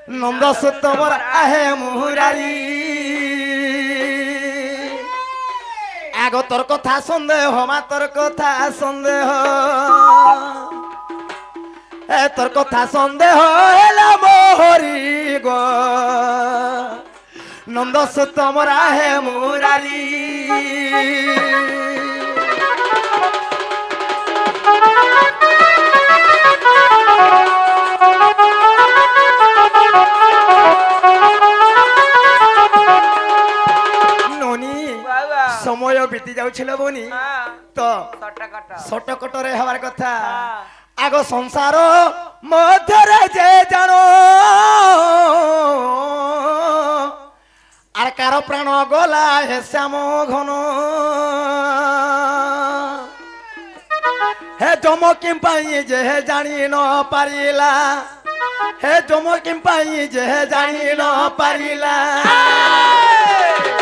নন্দ সুতবর আহে মুরারি আগো তোর কথা সন্দেহ মা তোর কথা সন্দেহ এ তোর কথা সন্দেহ এলা মোহরি গো নন্দ সুতবর আহে মুরারি সময় বিতি যাচ্ছিল বনি তো শর্টকটরে হবার কথা আগ সংসার মধ্যে যে জানো আর কার প্রাণ গলা হে শ্যাম ঘন হে জমকি পাই যে জানি ন পারিলা হে জমকি পাই যে জানি ন পারিলা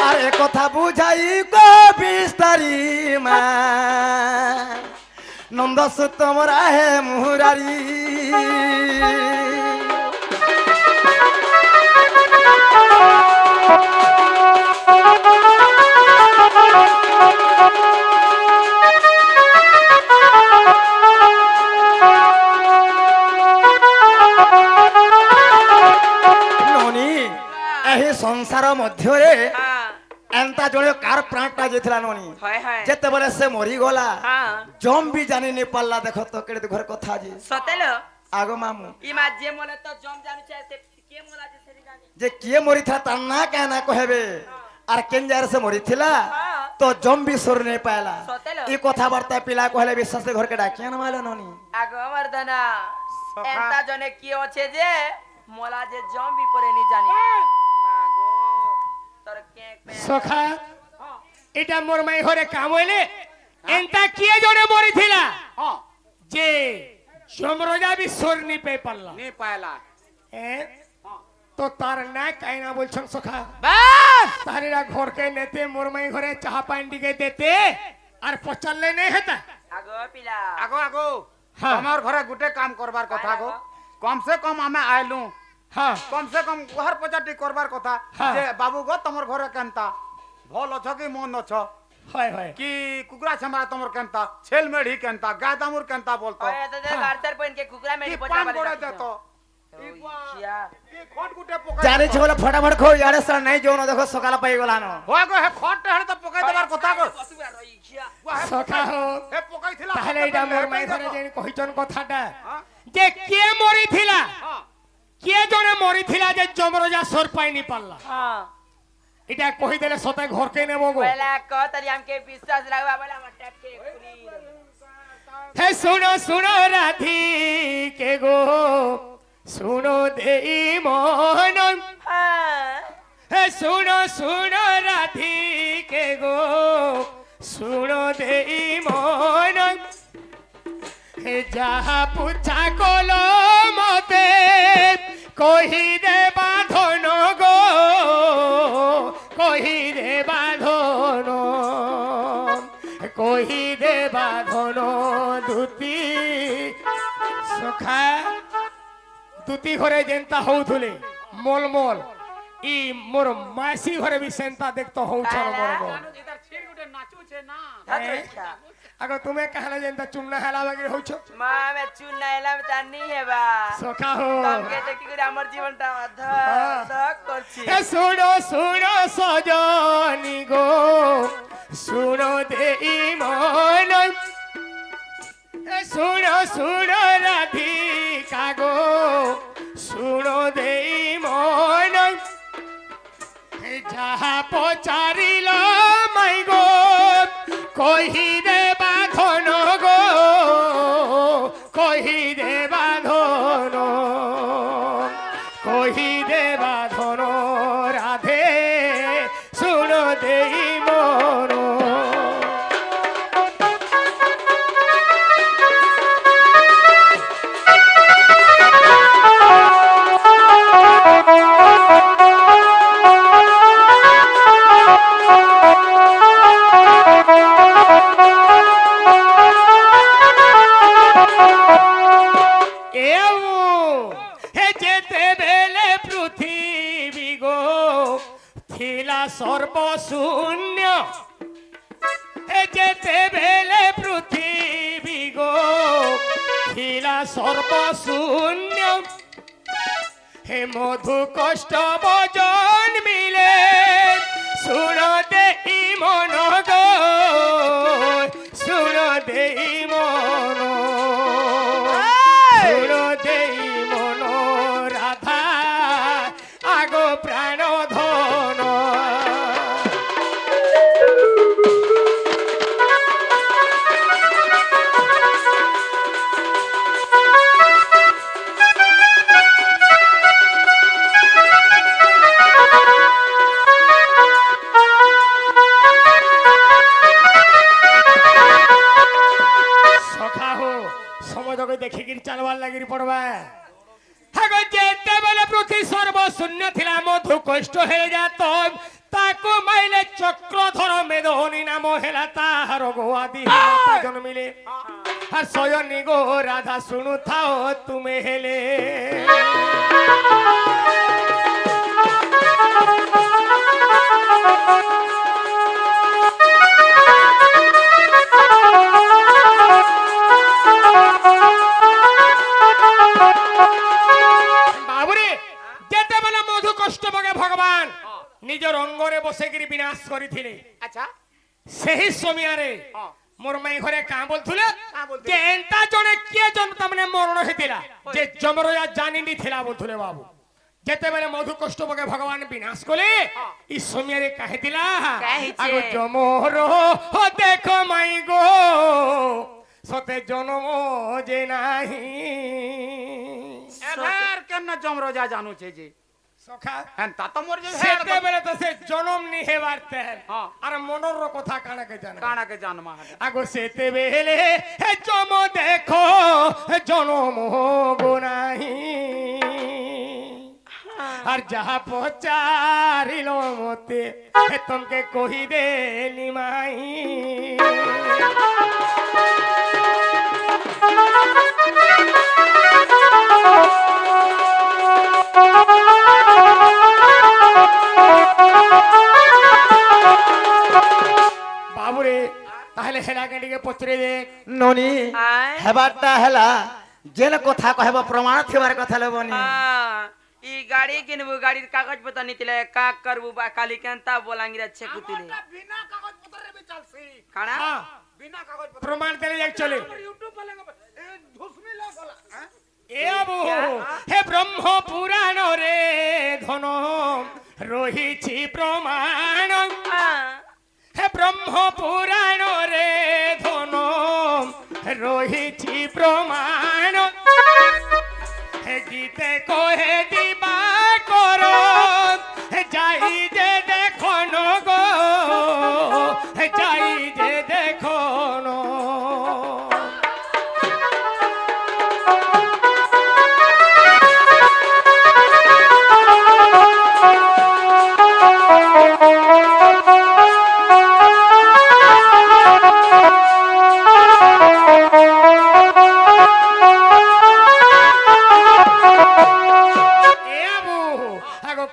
আরে কথা বুঝাই গো বিস্তারি মা নন্দ সুতমর আহে মুরারি ননি এই সংসার মধ্যে এন্তা জনে কার প্রাণটা যেছিলা ননি যেতে বলে সে মরি গলা জম বি জানি নি পাল্লা দেখো তো কেড়ে ঘর কথা যে সতেলো আগো মামু ইমা যে মলে তো জম জানি চাই সে কে মোলা যে সেরি জানি যে কে মরি থা তার না কেন না কহেবে আর কেন যার সে মরি থিলা তো জম বি সুর নে পায়লা এই কথাবার্তা পিলা কহলে বিশ্বাস ঘরকে ডাকিয়া না মাইলো ননি আগো মর্দনা এন্তা জনে কি আছে যে মোলা যে জম বি পরে নি জানি মাগো তোর কে সখা এটা মোর মাই ঘরে কাম হইলে এন্তা কিয়ে জনে মরিছিলা যে সমরজা বি সোর নি পে পাল্লা নি পায়লা তো তার না কাইনা বলছন সখা বাস তারিরা ঘরকে নেতে মোর মাই ঘরে চাহা পানি দিকে দেতে আর পচাললে নেই হেতা আগো পিলা আগো আগো তোমার ঘরে গুটে কাম করবার কথা গো কম সে কম আমি আইলু হ্যাঁ কম সে কম ঘর পচাটি করবার কথা যে বাবু গো তোমার ঘরে কেনতা ভল অছ কি মন অছ হয় হয় কি কুকুরা ছামরা তোমার কেনতা ছেল মেঢি কেনতা গায় দামুর কেনতা বলতো ওই তো যে গারতার পয়েন কে কুকুরা মেরি কি পচা পান বারে করে দেত কিয়া কি খট গুটে পকাই জানি ছে বলে ফটাফট খো ইয়ারে সর নাই যৌন দেখো সকাল পাই গলা ন হয় গো হে খট হেড়ে তো পকাই দেবার কথা গো সখা হো হে পকাইছিলা তাহলে এটা মোর মাই ঘরে যে কহিছন কথাটা যে কে মরিছিলা কে জনে মরিছিলা যে জমরজা সর পাইনি পাল্লা हां এটা কই দেলে সতে ঘরকে নেব গো पहला क तरी हमके विश्वास लगवा बोला हमर टैप के खुली হে শুনো শুনো রাধি কে গো শুনো দেই মন हां হে শুনো শুনো রাধি কে গো শুনো দেই মন হে যাহা পুছা কলো মতে কহি দে বাঁধন গো কহি দে বাঁধন কহি দে বাঁধন দুতি সখা দুতি ঘরে যেন্তা হউথুলে মলমল ই মোর মাসি ঘরে বি সেন্তা দেখতো হউছল মোর মন ইদার ছির গুটে নাচুছে না আগো তুমি কাহলে যেন্তা চুমনা হেলা বাগি হউছ मां में चुन नाइला में तानी है बा সখা হো तमके देखि করে আমার জীবনটা ধ করছি এ শুনো শুনো সজনি গো শুনো দেই মন এ শুনো শুনো রাধিকা গো শুনো দেই মন এ যাহা পচারিল মাই গো কহি দে বাঁধন গো কহি দে বাঁধন কহি দে বাঁধন রাধে শুনো দেই মন এও হে যেতে বেলে থিলা সর্বশূন্য যেতে বেলে পৃথিবী গো থিলা সর্বশূন্য হে মধু কষ্ট বজন মিলে শুন দেই মন গো শুন দেই মন শুন দেই মন রাধা আগো প্রাণ ধন সখা হো সমাজকে দেখিকি চালবার লাগি পড়বা হাগো যেতে বেলে পৃথিবী সর্বশূন্য থিলা মধু কষ্ট হয়ে যাত তাকু মাইলে চক্রধর মেদহনি নাম হেলা তাহার গোয়াদি মাতা জন্মিলে আর সয়নি গো রাধা শুনু থাও তুমি হেলে বাবুরে যেতে বেলা মধু কষ্ট বগে ভগবান নিজের অঙ্গরে বসেকি বিনাশ করিଥିଲେ আচ্ছা ସେହି ସମୟରେ ହଁ ମୋର ମାଇ ଘରେ କାଁ ବୋଲୁଥିଲେ କାଁ ବୋଲୁଥିଲେ? ଯେ ଏନ୍ତା ଜଣେ କିଏ ଜନ ତାମାନେ ମରଣ ହେଇଥିଲା ଯେ ଯମରାଜା ଜାଣିନି ଥିଲା ବୋଲୁଥିଲେ ବାବୁ ଯେତେବେଳେ ମଧୁ କଷ୍ଟ ବଗେ ଭଗବାନ ବିନାଶ କଲେ ଇ ସମୟରେ କାହିଥିଲା କାହିଁଚେ? ଆଗୋ ଯମର ହୋ ଦେଖ ମାଇ ଗೋ ସତେ ଜନମ ଯେ ନାହିଁ এবার কেন জমরজা জানুছে যে সখা হেনতা তো মোর যে সেতেবেলে তো সে জনম নি হেবার তেল হ্যাঁ। আর মনর কথা কানাকে জানে কানাকে জানমা হাতে আগো সেতেবেলে হে জম দেখো হে জনম গো নাই আর যাহা পচারিল মতে হে তোমকে কহি দেলি মাই বাবুরে তাহলে হেলাকে ଟିକେ পচরে দে ননি আয়। হেবারটা হেলা যেন কথা কহব প্রমাণ থিবার কথা লবনি ই গাড়ি কিনবু গাড়ির কাগজ পত্র নিতিলে কা করবু বা কালি কেনতা বলাঙ্গির আছে কুতিলে বিনা কাগজ পত্রে বি চলছি কানা হ্যাঁ বিনা কাগজ পত্র প্রমাণ দেলে যাক চলে ইউটিউব বলে এ ধুসমি লাগলা হ্যাঁ এ বাবু হে ব্রহ্ম পুরাণ রে ধন রহিছি প্রমাণ হে ব্রহ্ম পুরাণ রে ধন রহিছি প্রমাণ হে গীতে কহে দিবা কর হে যাই যে দেখন গো হে যাই যে দেখন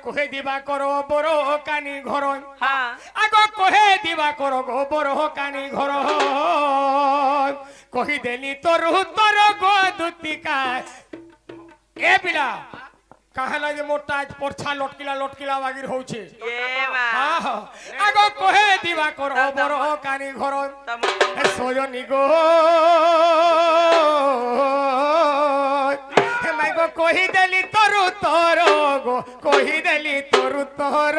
কহে দিবা কর বড় কানি ঘর হ্যাঁ আগ কহে দিবা কর গো বড় কানি ঘর কহি দেলি তোর তোর গো দুতিকা এ পিলা কাহলা যে মোটা পরছা লটকিলা বাগির হউছে এ মা হ্যাঁ আগ কহে দিবা কর বড় কানি ঘর তম সজনি গো হেমাই গো কহি দেলি তরু তর গো কহি দেলি তরু তর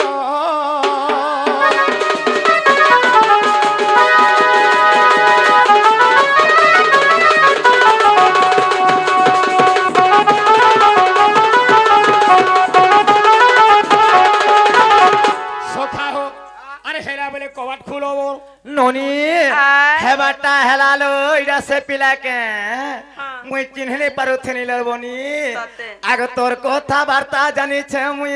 সখা হো আরে হেলা বলে কবাট খুলো বল ননি আয়। হেবারটা হেলালো এটা সে পিলাকে হ্যাঁ। মুই চিনহলি পারুথিনি লবনি সতে। আগ তোর কথাবার্তা জানিছে মুই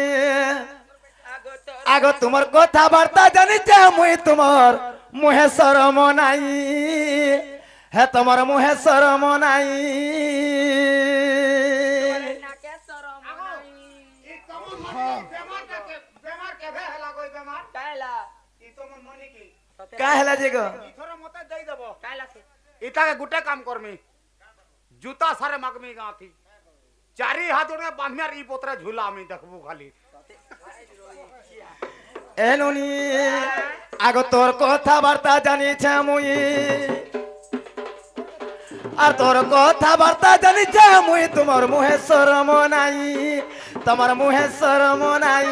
আগো তো আগ তোমার কথাবার্তা জানিছে মুই তোমার মুহে শরম নাই হে তোমার মুহে শরম নাই নাকে শরম নাই। বেমার কেবে হেলা কইবে আমার কাইলা ই তো মন মনি কি কা হেলা যে গো ইথরে মতে দেই দেব কাইলা সে ইটাকে গুটে কাম করমি জুতা সারে মাগমি গাঁথি চারি হাত ওড়ে বাঁধমিয়ার ই পত্রে ঝুলা আমি দেখবো খালি এনুনি আগ তোর কথাবার্তা জানিছে মুই আর তোর কথাবার্তা জানিছে মুই তোমার মুহে শরম নাই তোমার মুহে শরম নাই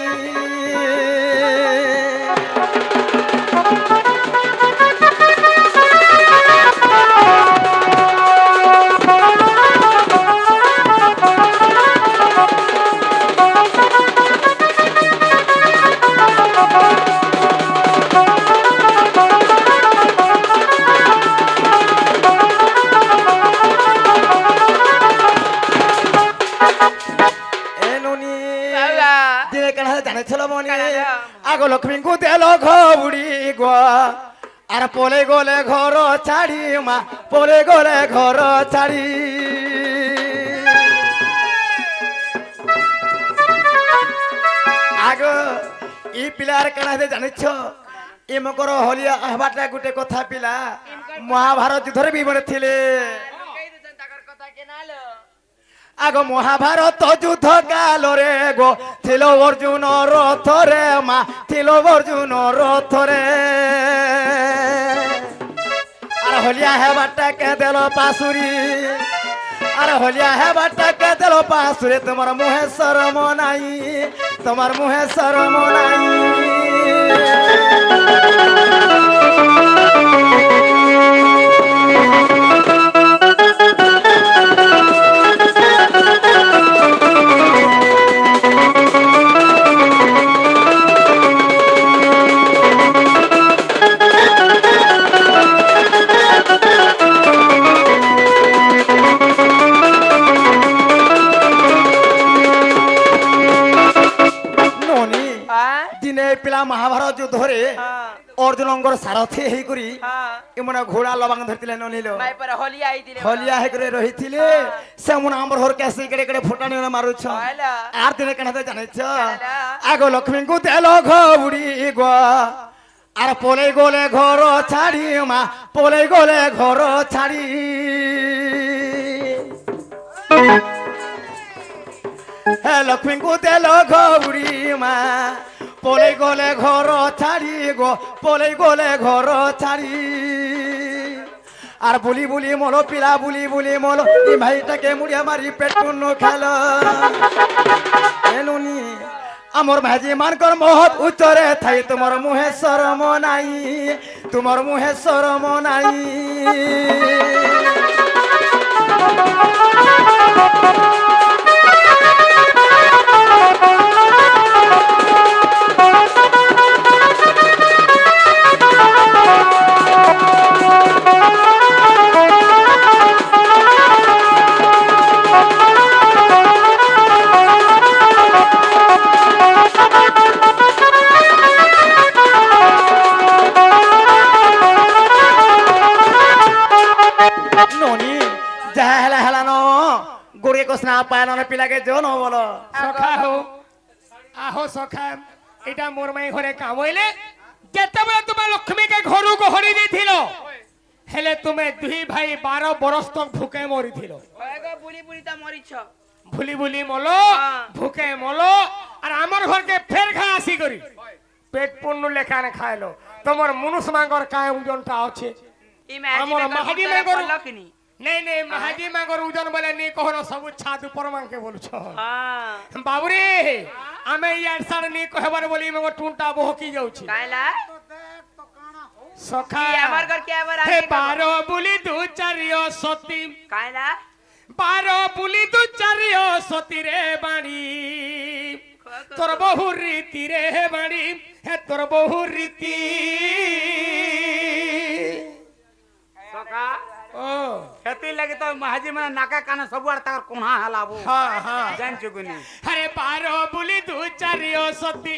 আগ লক্ষ্মীଙ୍କୁ দেল ঘুড়ি গো আর পলে গলে ঘর ছাড়ি মা পলে গলে ঘর ছাড়ি আগ ই পিলার কানাতে জানিছ এমকর হলিয়া আহবাটা গুটে কথা পিলা মহাভারত যুদ্ধরে বিবরে ଥିଲେ আগ মহাভারত যুদ্ধ কালরে গো ছিল অর্জুন রথরে মা ছিল অর্জুন রথরে আর হলিয়া হেবাটা কে দেল পাশুরি আর হলিয়া হেবাটা কে দেল পাশুরি তোমার মুহে শরম নাই তোমার মুহে শরম নাই মহাভারত যুদ্ধরে অর্জুনঙ্গর সারথি হেই করি এমন ঘোড়া লবাং ধরতিলে ননিল হলিয়া হে করে রহিছিলে সেমন আমর হর কেসে কেড়ে কেড়ে ফুটানি মারুছ আর দিনে কেনাতে জানিছ আগ লক্ষ্মীଙ୍କୁ দেল ঘুড়ি গো আর পলে গলে ঘর ছাড়ি মা পলে গলে ঘর ছাড়ি হে লক্ষ্মীଙ୍କୁ দেল ঘুড়ি মা পলে গলে ঘর ছাড়ি গো পলে গলে ঘর ছাড়ি আর বুলি বুলি মলো পিলা বুলি বুলি মলো এই ভাইটাকে মুড়িয়া মারি পেট পূর্ণ খেল এনুনি আমার ভাজি মানকর মহৎ উচ্চরে থাই তোমার মুহে শরম নাই তোমার মুহে শরম নাই পিলাকে জন বলো সখা হো আহো সখা এটা মোর মাই ঘরে কাম হইলে যেতেবেলে তুমি লক্ষ্মীকে ঘরু গহরি দিছিল হেলে তুমি দুই ভাই 12 বরস তক ভুকে মরিছিল বুলি বুলি তা মরিছ ভুলি ভুলি মলো ভুকে মলো আর আমার ঘরকে ফের খা আসি করি পেট পূর্ণ লেখানে খাইলো তোমার মনুষ মাঙ্গর কায় ওজনটা আছে আমার মাহাদি মাঙ্গর লকিনি नहीं नहीं महाजी मांगो उजन बोले नहीं कहनो सब छाद ऊपर मांग के बोलछ हां बाबूरे हमें यार सर नहीं कहबार बोली मगो टूंटा बहकी जाउछी कायला सखा हमर घर के आवर हे 12 बुली दू चारियो सती कायला 12 बुली दू चारियो सती रे बाणी तोर बहु रीति रे बाणी हे तोर बहु रीति सखा ओ खेती लगे तो महाजी मन नाका काने सब आर तार कोणा हलाबो हां हां जान चुगनी अरे 12 बुली दू चारियो सती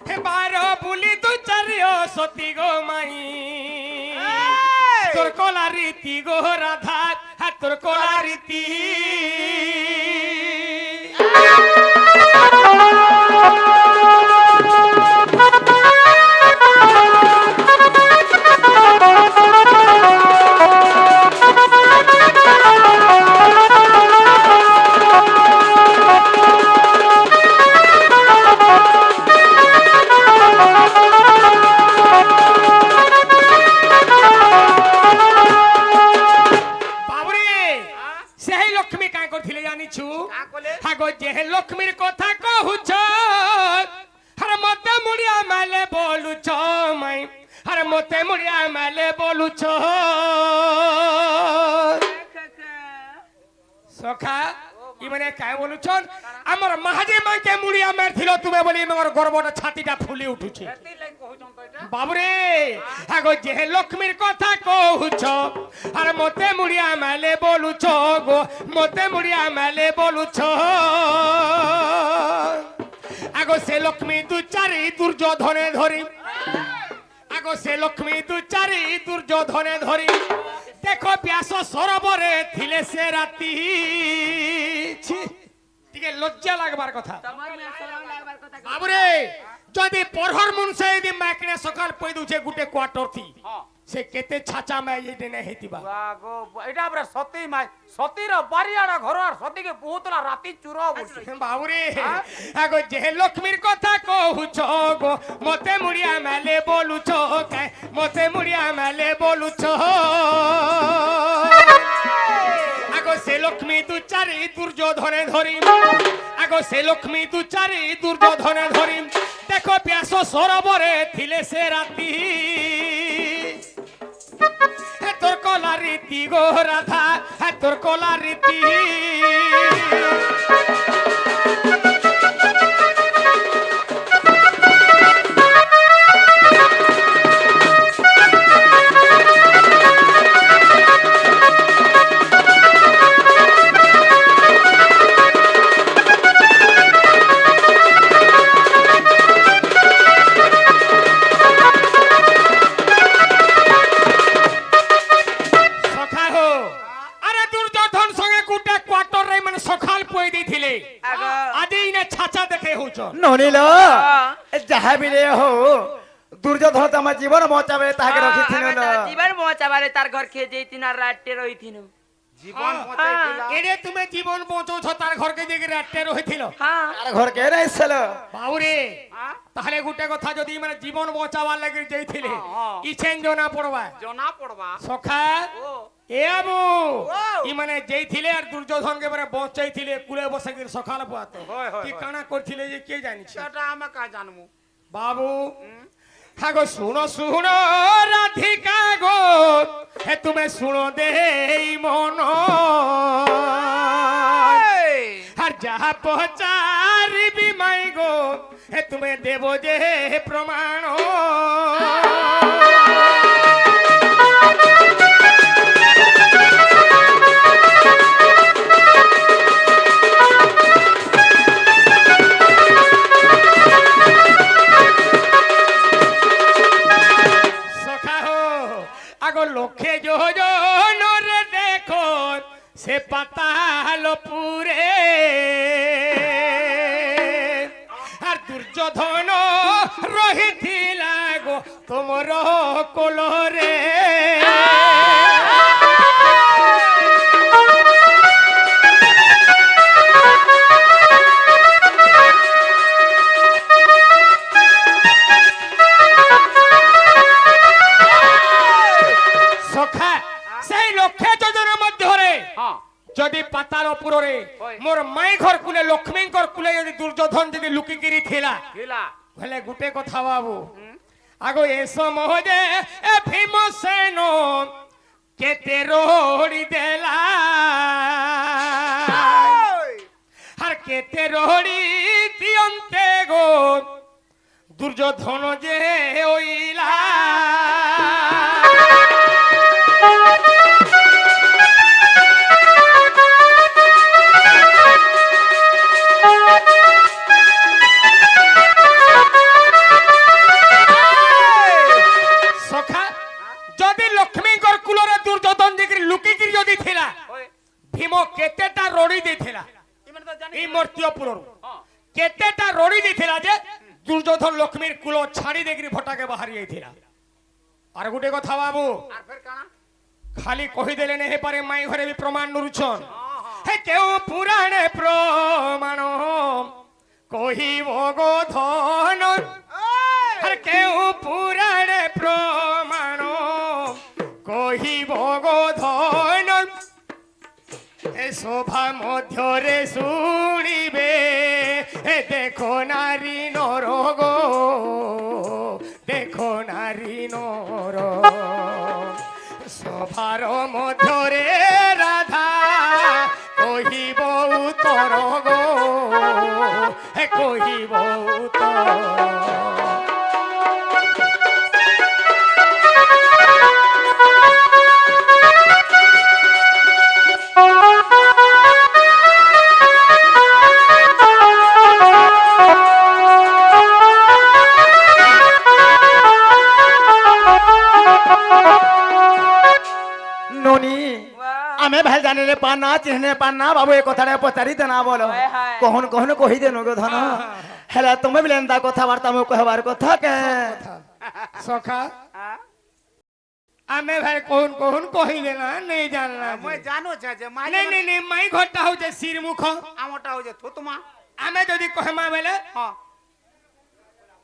हे 12 बुली दू चारियो सती गो माई तोर कोला रीति गो राधा हा तोर कोला रीति লক্ষ্মীর কথা কহুছ আর মতে মুড়িয়া মালে বলুছ মাই আর মতে মুড়িয়া মালে বলুছ সখা ইমানে কায় বলুছন আমার মাহাজে মাকে মুড়িয়া মারছিল তুমি বলি আমার গর্বটা ছাতিটা ফুলে উঠুছে বাবুরে আগো যে লক্ষ্মীর কথা কহুছ আর মতে মুড়িয়া মালে বলুছ গো মতে মুড়িয়া মালে বলুছ আগো সে লক্ষ্মী দু চারি দুর্যোধনে ধরি আগো সে লক্ষ্মী দু চারি দুর্যোধনে ধরি দেখো ব্যাস সরোবরে থিলে সে রাতি টিকে লজ্জা লাগবার কথা বাবুরে যদি পরহর মুনসে যদি মাকনে সকাল পই দুছে গুটে কোয়ার্টার থি সে কেতে ছাচা মে এডে নে হেতিবা গো এটা আমরা সতী মাই সতীর বাড়িয়াড়া ঘর আর সতীকে বহুতলা রাতি চুরা বলছে বাবুরে আগো যে লক্ষ্মীর কথা কহুছ গো মতে মুড়িয়া মেলে বলুছ কে মতে মুড়িয়া মেলে বলুছ আগো সে লক্ষ্মী দু চারি দুর্যোধনে ধরি আগো সে লক্ষ্মী দু চারি দুর্যোধনে ধরি দেখো ব্যাস সরোবরে থিলে সে রাতি তোর কলা রীতি গো রাধা তোর কলা রীতি ননিল যাহা বিলে হো দুর্যোধন তোমার জীবন বচাবে তাহাকে রখিছিল না জীবন বচাবারে তার ঘর খেয়ে যেইতিন আর রাতে রইতিন জীবন বচাইছিলা এরে তুমি জীবন বচাওছ তার ঘরকে দেখে রাতে রইছিল হ্যাঁ আর ঘর কে রাইছিল বাউরে তাহলে গুটে কথা যদি মানে জীবন বচাবার লাগি যাইছিলে ইছেন জনা পড়বা সখা এ আবু ই মানে যেইছিলে আর দুর্যোধনকে মানে বচাইছিলে কুলে বসে গিয়ে সকাল পাত কি কানা করছিলে যে কে জানিছে সেটা আমি কা জানমু বাবু হাগো শুনো শুনো রাধিকা গো হে তুমি শুনো দেই মন আর যাহা পচারিবি মাই গো হে তুমি দেব যে প্রমাণ লক্ষ্যে যোজন রে দেখো সে পাতাল পুরে আর দুর্যোধন রহিথিলা গো তোমর কোলরে যদি পাতার পুরে মোর মাই ঘর কুলে লক্ষ্মীঙ্কর কুলে যদি দুর্যোধন যদি লুকিগিরি থিলা বলে গুটে কথা বাবু আগো এসো মহজে এ ভীমসেন কেতে রোড়ি দেলা আর কেতে রোড়ি দিয়ন্তে গো দুর্যোধন যে ওইলা ভীম কেতেটা রড়ি দিয়েছিলা এই মর্ত্যপুর কেতেটা রড়ি দিয়েছিলা যে দুর্যোধন লক্ষ্মীর কুল ছাড়ি দেখি ভটাকে বাহারি যাইছিলা আর গোটে কথা বাবু খালি কহিদেলে নে পারে মাই ঘরে বি প্রমাণ নুরুছন হে কেউ পুরাণে প্রমাণ কহিব গো ধন আর কেউ পুরাণে প্রমাণ কহিব গো ধন শোভা মধ্যরে শুনিবে দেখো নারী নর গো, দেখো নারী নর, সভার মধ্যরে রাধা কহিব উত্তর গো, কহিব উত্তর। ননি वाह আমি ভাই জানিলে পানা চিহ্নে পানা বাবু এ কথাটা পচারিতে না বলো হায় হায়। কহন কহন কহি দেনু গো ধন হেলা তুমি বলে এন্তা কথাবার্তা মু কহবার কথা কে সখা হ্যাঁ? আমি ভাই কোন কোন কহিলে না নেই জানলা মই জানো যে যে মাই নেই নেই নেই মাই ঘরটা হচ্ছে শির মুখ, আমটা হচ্ছে থুতমা। আমি যদি কহমা বেলে হ্যাঁ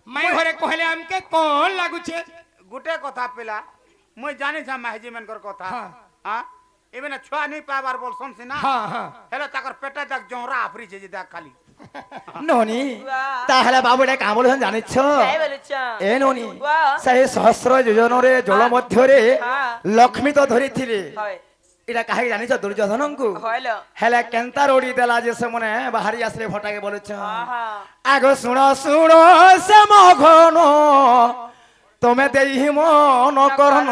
মাই ঘরে কহলে আমকে কোন লাগুছে। গোটে কথা পেলা মই জানি যা মাহিজি মেনকর কথা। হ্যাঁ। হ্যাঁ এবেনা ছুয়া নেই পাবার বলছন সিনা। হ্যাঁ হ্যাঁ হেলে তাকর পেটে দেখ জোহরা আফরিছে যে দেখ খালি। ননি তাহলে বাবুটা কামল জানিছ काय बोलछा এ ননি वाह সেই সহস্র যোজনরে জল মধ্যরে হ্যাঁ। লক্ষ্মী তো ধরিଥିଲେ হয় এটা কাহি জানিছ দুর্যোধনଙ୍କୁ হইলো হেলে কেন্তা রোড়ি দেলা যে সে মনে বাহারি আসলে ভটাকে বলেছ আহা আগ শুণ শুণ সে মঘন তুমি দেই মন করন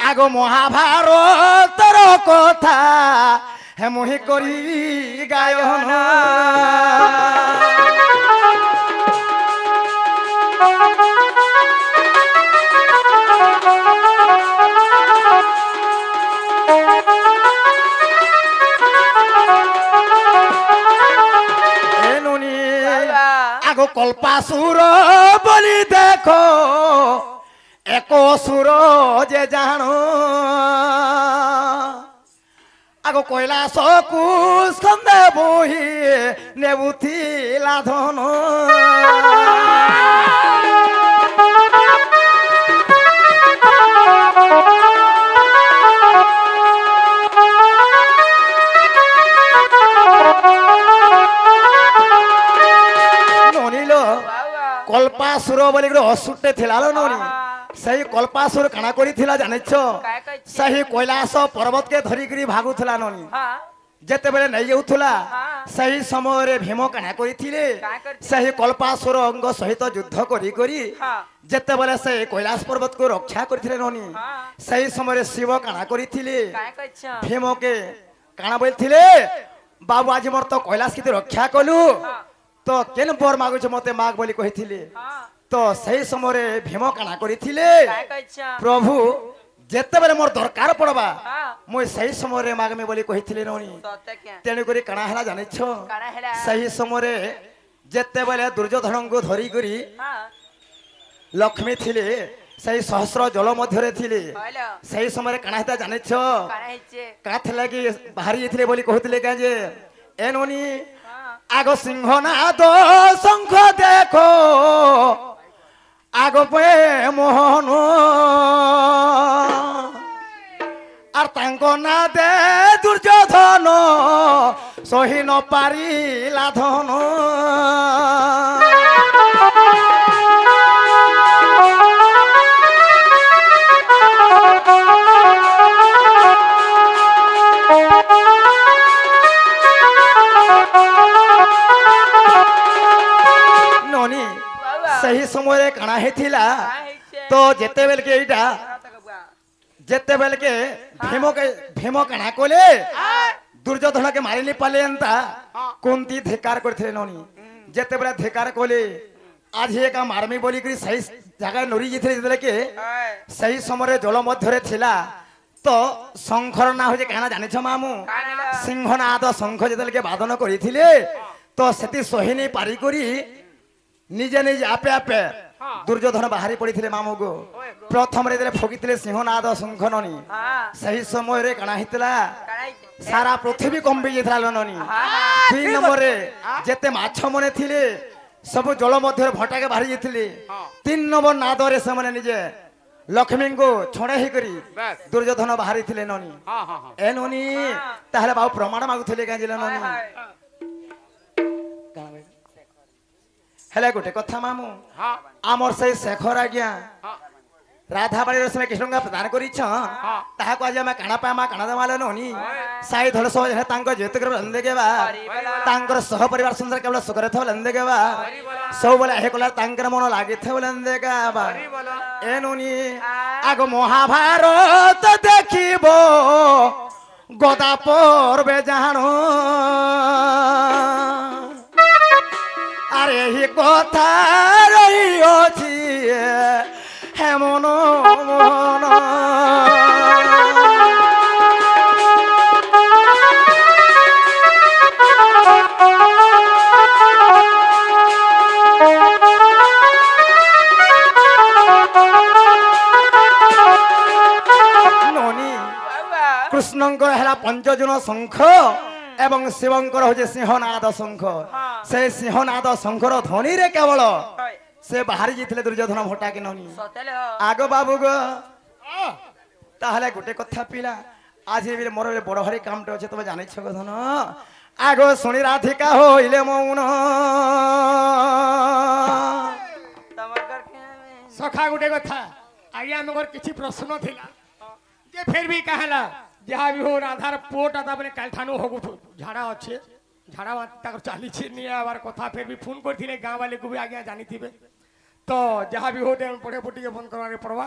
আগ মহাভারতর কথা হে মুহি করি গায়ন এ নুনি আগ কল্পাসুর বলি দেখো এক সুর যে জাণ আগ কৈলাস কুস্কন্দে বহি নেবুথিলা ধন ননিল কল্পাসুর বলি ଗୋଟେ ଅସୁରଟେ ଥିଲା ଲୋ ନନି সেই কল্পাসুর কাଣା করিଥିଲା জানিছ काय काय সেই কৈলাস পর্বতকে ধরিকি ভাগুଥିଲା ননি हां যেতেবেলে নেই যাউଥିଲା হ্যাঁ। সেই সমୟରେ ভীম কাଣା করিଥିଲେ কাଣା କରିଥିଲେ? সেই কল্পাসুর অঙ্গ সহিত যুদ্ধ করি করি हां যেতেবেলে সেই কৈলাস পর্বতকে রক্ষা করিଥିଲେ ননি হ্যাঁ। সেই সমୟରେ শিব কাଣା করিଥିଲେ काय करछा ভীমকে কাଣା বলছিলে বাবু আজ মোর তো কৈলাস কিন্তু রক্ষা কলু হ্যাঁ। তো কেন বর মাগুছ মতে মাগ বলি কহিଥିଲେ हां তো সেই সমୟରେ ভীম কাଣା করিଥିଲେ काय करछा প্রভু যেতেবেলে মোর দরকার পড়বা हां মুই সেই সমୟରେ মাগমে বলি কহিଥିଲେ ননি सत्य क्या তেণু করে কাଣା হেলা জানিছ काना हेला ସେହି ସମୟରେ ଯେତେବେଳେ ଦୁର୍ଯ୍ୟୋଧନଙ୍କୁ ଧରିକରି हां ଲକ୍ଷ୍ମୀ ଥିଲେ ସେହି ସହସ୍ର ଜଳ ମଧ୍ୟରେ ଥିଲେ ହଇलो ସେହି ସମୟରେ କାଣା ହେତା ଜାଣିଛ काना हिचे କାଁ ଥିଲା କି ବାହାରି ଯାଇଥିଲେ ବୋଲି କହୁଥିଲେ କାଁ ଯେ ଏ ନନି हां ଆଗ ସିଂହନାଦ ଶଙ୍ଖ ଦେଖ আগ পে মোহন আর তাঙ্ক না দে দুর্যোধন সহি ন পারিলা ধন ননি बाबा সেই সময়ে কাଣା হেছিলা काय हिचे তো যেতেবেলকে এইটা तक बुआ যেতেবেলকে ভীম কাଣା কলে দুর্যোধনকে মারিনি পালে এন্তা কুন্তি ধিকার করছিলে ননি যেতেবেলে ধিকার কলে আজ একা মারমি বলি করি সেই জায়গায় নড়ি যেতে যেতেবেলকে हाय সেই সময়ে জল মধ্যরে ছিলা তো শঙ্খর না হয়েছে কেনা জানিছ মামু काना সিংহনাদ শঙ্খ যেতেবেলকে বাদন করিছিলে তো সেটি সহিনি পারি করি নিজে নিজে আপে আপে দুর্যোধন বাহারি পড়িଥିଲେ মামু গো প্রথমে যেতে ফকিଥିଲେ সিংহনাদ শঙ্খ ননি हां সেই সমୟରେ কাଣା ହେଇଥିଲା काना हिचे সারা পৃথিবী কম্পি ଯାଇଥିଲା ଲୋ ନନି हां দুই নম্বরে যেতে মাছ মনে ଥିଲେ ସବୁ ଜଳ ମଧ୍ୟରେ ଭଟାକେ ବାହାରି ଯାଇଥିଲେ ତିନି ନମ୍ବର ନାଦରେ ସେମାନେ ନିଜେ ଲକ୍ଷ୍ମୀଙ୍କୁ ଛଡ଼ା ହେଇକରି ବାସ୍। ଦୁର୍ଯ୍ୟୋଧନ ବାହାରିଥିଲେ ନନି ହଁ ହଁ ହଁ ଏ ନନି ତାହେଲେ ବାବୁ ପ୍ରମାଣ ମାଗୁଥିଲେ କାହିଁକି ନନି ହେଲେ ଗୋଟେ କଥା ମାମୁଁ ହଁ ଆମର ସେଇ ଶେଖର ଆଜ୍ଞା ହଁ ରାଧାବାড়িର ସେ କୃଷ୍ଣଙ୍କ ପ୍ରଦାନ କରିଛ ତାହାକୁ ଆଜି ଆମେ କାଣା ପାଇମା କାଣା ଦେମାଲେ ନନି ସାଇ ଧଳ ସହ ତାଙ୍କ ଯେତେ କରି ଲନ୍ଦେଗେବା ତାଙ୍କର ସହ ପରିବାର ସୁନ୍ଦର କେବଳ ସୁଖରେ ଥବ ଲନ୍ଦେଗେବା ସବୁବେଳେ ହେ କଲା ତାଙ୍କର ମନ ଲାଗିଥିବ ଲନ୍ଦେଗେବା ଏ ନନି ଆଗ ମହାଭାରତ ଦେଖିବ ଗଦା পর্বে জানো আর এই কথা রইছি হেমন মন ননি কৃষ্ণঙ্কর হেলা পঞ্চজন শঙ্খ এবং শিবঙ্কর হচ্ছে সিংহনাদ শঙ্খ সেই সিংহনাদ শঙ্খর ধ্বনিরে কেবল সে বাহারি যাইଥିଲେ দুর্যোধন ভটাকে ননি ସତେଲ আগ বাবু গো তাহলে গোটে কথা পিলা আজ এ মোর বড় ভারি কামটা আছে তুমি জানিছ গো ধন আগ শুনি রাধিকা হইলে মৌন ତମର ଘର କେ ସଖା ଗୋଟେ କଥା ଆଜ୍ଞା ଆମଙ୍କର କିଛି ପ୍ରଶ୍ନ ଥିଲା ଯେ ଫେର ବି କାହେଲା ଯାହା ବି ହଉ ରାଧାର ପୁଅଟା ତାପରେ କାଲିଠାନୁ ହଗୁଠୁ ଝାଡ଼ା ଅଛେ ଝାଡ଼ା ତାଙ୍କର ଚାଲିଛି ନିଏ ଆବାର କଥା ଫେର ବି ଫୋନ୍ କରିଥିଲେ ଗାଁ ବାଲିକୁ ବି ଆଜ୍ଞା ଜାଣିଥିବେ ତ ଯାହା ବି ହଉ ପଢ଼େ ଟିକେ ଫୋନ୍ କରବାରେ ପଡ଼ବା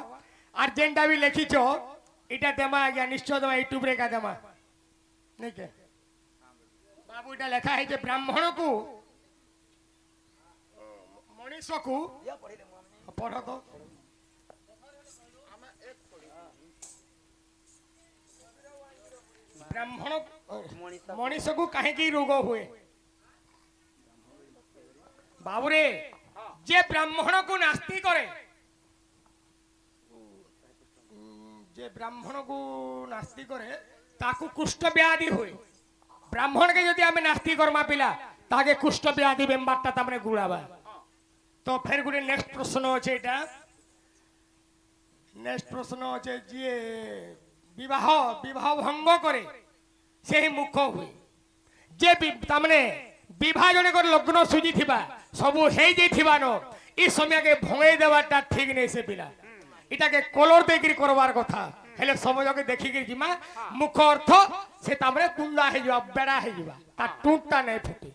ଆର୍ ଯେନ୍ଟା ବି ଲେଖିଛ ଏଇଟା ଦେମା ଆଜ୍ଞା ନିଶ୍ଚୟ ଦେମା ୟୁଟ୍ୟୁବରେ ଏକା ଦେମା ନାଇଁ କେ ବାବୁ ଏଇଟା ଲେଖା ହେଇছে ବ୍ରାହ୍ମଣକୁ ମଣିଷକୁ ପଢ଼ ତ ବ୍ରାହ୍ମଣ ମଣିଷକୁ କାହିଁକି ରୋଗ ହୁଏ ବାବୁରେ ଯେ ବ୍ରାହ୍ମଣକୁ ନାସ୍ତି କରେ ଯେ ବ୍ରାହ୍ମଣକୁ ନାସ୍ତି କରେ ତାକୁ କୁଷ୍ଠ ବ୍ୟାଧି ହୁଏ ବ୍ରାହ୍ମଣকে যদি আমি নাস্তি করমা পিলা তাকে কুষ্ঠ ব্যাধি বেম্বারটা তামনে গুড়াবা তো ফের গুড়ে নেক্সট প্রশ্ন আছে এটা নেক্সট প্রশ্ন আছে যে বিবাহ বিবাহ ভঙ্গ করে সেই মুখ হুয়ে যে তামনে বিবাহ জনকর লগ্ন সুজি থিবা সবু হেই যাই থিবা ন এই সময়কে ভঙ্গাই দেওয়াটা ঠিক নেই সে পিলা এটাকে কলর দেইকি করবার কথা হেলে সমাজকে দেখিকি জিমা মুখ অর্থ সে তামরে তুন্দা হয়ে যাবা বেড়া হয়ে যাবা তার টুটটা নেই ফুটে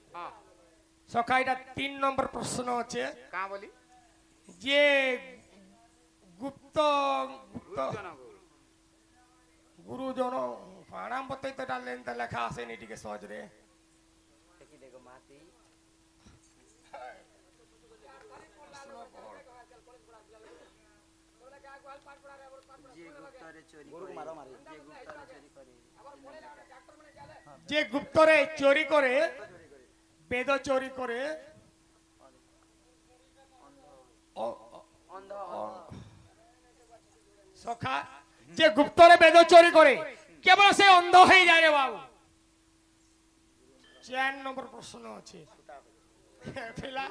সকা এটা 3 নম্বর প্রশ্ন আছে কাঁ বলি যে গুপ্ত গুপ্ত গুরুজন পাড়াম বতাইতে ডালেন তা লেখা আসেনি টিকে সহজরে দেখি দেখো মাতি যে গুপ্তরে চোরি করে মারো মারি যে গুপ্তরে চোরি করে যে গুপ্তরে চোরি করে বেদ চোরি করে অন্ধ সখা যে গুপ্তরে বেদ চোরি করে কেবল সে অন্ধ হয়ে যায় রে বাবু 4 নম্বর প্রশ্ন আছে ফিলা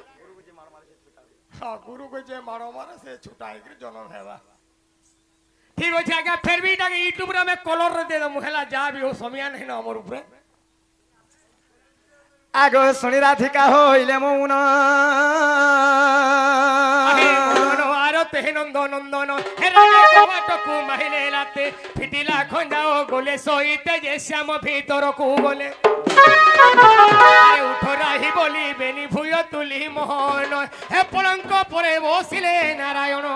গুরু কো যে মারো মারে সে ছুটাই করে জনম হেবা ঠিক আছে আগে ফের বি তাকে ইউটিউব রে আমি কলর রে দে দম হেলা যা বি হো সমিয়া নাই না আমার উপরে আগ শুনি রাধিকা হইলে মৌন আর তেহে নন্দ নন্দন হেরানে কবাটকু মাহিলে লাতে ফিটিলা খঞ্জাও গোলে সইতে যে শ্যাম ভিতরকু বলে আরে উঠো রাহি বলি বেনি ভুয় তুলি মোহন হে পলঙ্ক পরে বসিলে নারায়ণ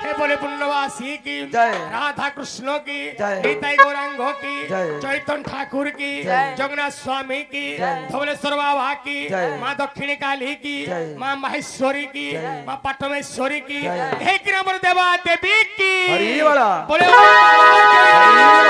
হে বলে পুণ্যবাসী কি জয়। রাধা কৃষ্ণ কি জয়। নিতাই গৌরাঙ্গ কি জয়। চৈতন্য ঠাকুর কি জয়। জগন্নাথ স্বামী কি জয়। ধবলেশ্বর বাবা কি জয়। মা দক্ষিণী কালী কি জয়। মা মাহেশ্বরী কি জয়। মা পাটমেশ্বরী কি জয়। হে গ্রামের দেবা দেবী কি হরি বল। বলে হরি বল।